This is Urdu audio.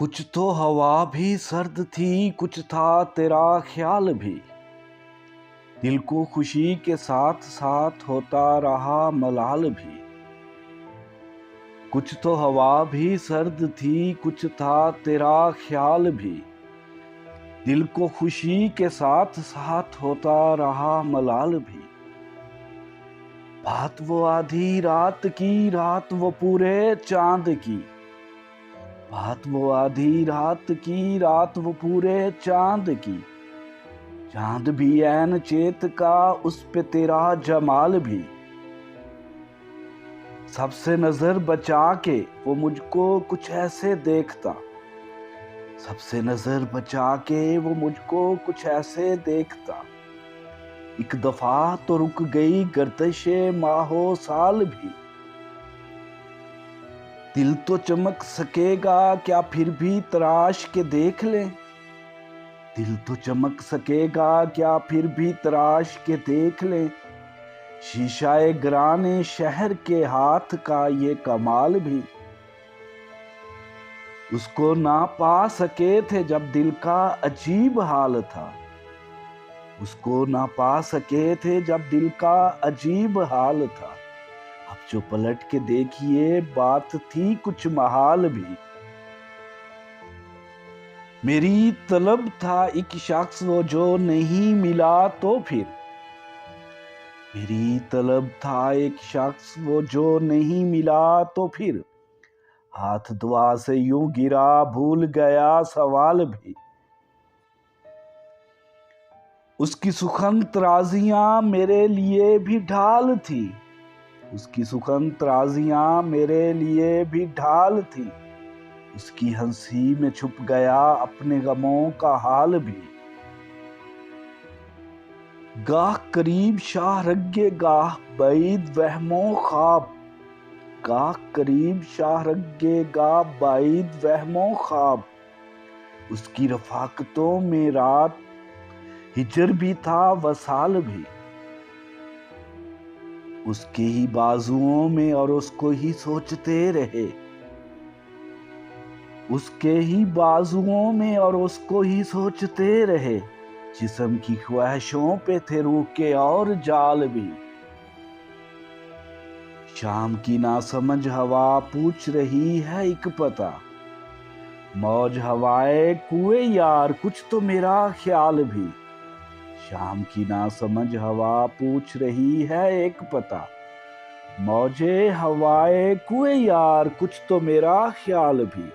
کچھ تو ہوا بھی سرد تھی، کچھ تھا تیرا خیال بھی، دل کو خوشی کے ساتھ ساتھ ہوتا رہا ملال بھی۔ کچھ تو ہوا بھی سرد تھی، کچھ تھا تیرا خیال بھی، دل کو خوشی کے ساتھ ساتھ ہوتا رہا ملال بھی۔ بات وہ آدھی رات کی، رات وہ پورے چاند کی، بات وہ آدھی رات کی، رات وہ پورے چاند کی، چاند بھی عین چیت کا، اس پہ تیرا جمال بھی۔ سب سے نظر بچا کے وہ مجھ کو کچھ ایسے دیکھتا، سب سے نظر بچا کے وہ مجھ کو کچھ ایسے دیکھتا، ایک دفعہ تو رک گئی گردش ماہ و سال بھی۔ دل تو چمک سکے گا کیا پھر بھی تراش کے دیکھ لیں، دل تو چمک سکے گا کیا پھر بھی تراش کے دیکھ لیں، شیشہ گرانے شہر کے ہاتھ کا یہ کمال بھی۔ اس کو نہ پا سکے تھے جب دل کا عجیب حال تھا، اس کو نہ پا سکے تھے جب دل کا عجیب حال تھا، اب جو پلٹ کے دیکھیے بات تھی کچھ محال بھی۔ میری طلب تھا ایک شخص وہ جو نہیں ملا تو پھر، میری طلب تھا ایک شخص وہ جو نہیں ملا تو پھر، ہاتھ دعا سے یوں گرا بھول گیا سوال بھی۔ اس کی سخن ترازیاں میرے لیے بھی ڈھال تھی، اس کی سخن ترازیاں میرے لیے بھی ڈھال تھی، اس کی ہنسی میں چھپ گیا اپنے غموں کا حال بھی۔ گاہ قریب شاہ رگے گاہ بعید وہم و خواب، گاہ قریب شاہ رگے گاہ بعید وہم و خواب، اس کی رفاقتوں میں رات ہجر بھی تھا وصال بھی۔ اس کے ہی بازوؤں میں اور اس کو ہی سوچتے رہے، اس کے ہی بازوؤں میں اور اس کو ہی سوچتے رہے، جسم کی خواہشوں پہ تھے روح کے اور جال بھی۔ شام کی ناسمجھ ہوا پوچھ رہی ہے ایک پتہ، موج ہوائے کوئے یار کچھ تو میرا خیال بھی۔ شام کی ناسمجھ ہوا پوچھ رہی ہے ایک پتہ، موجے ہوائے کوئے یار کچھ تو میرا خیال بھی۔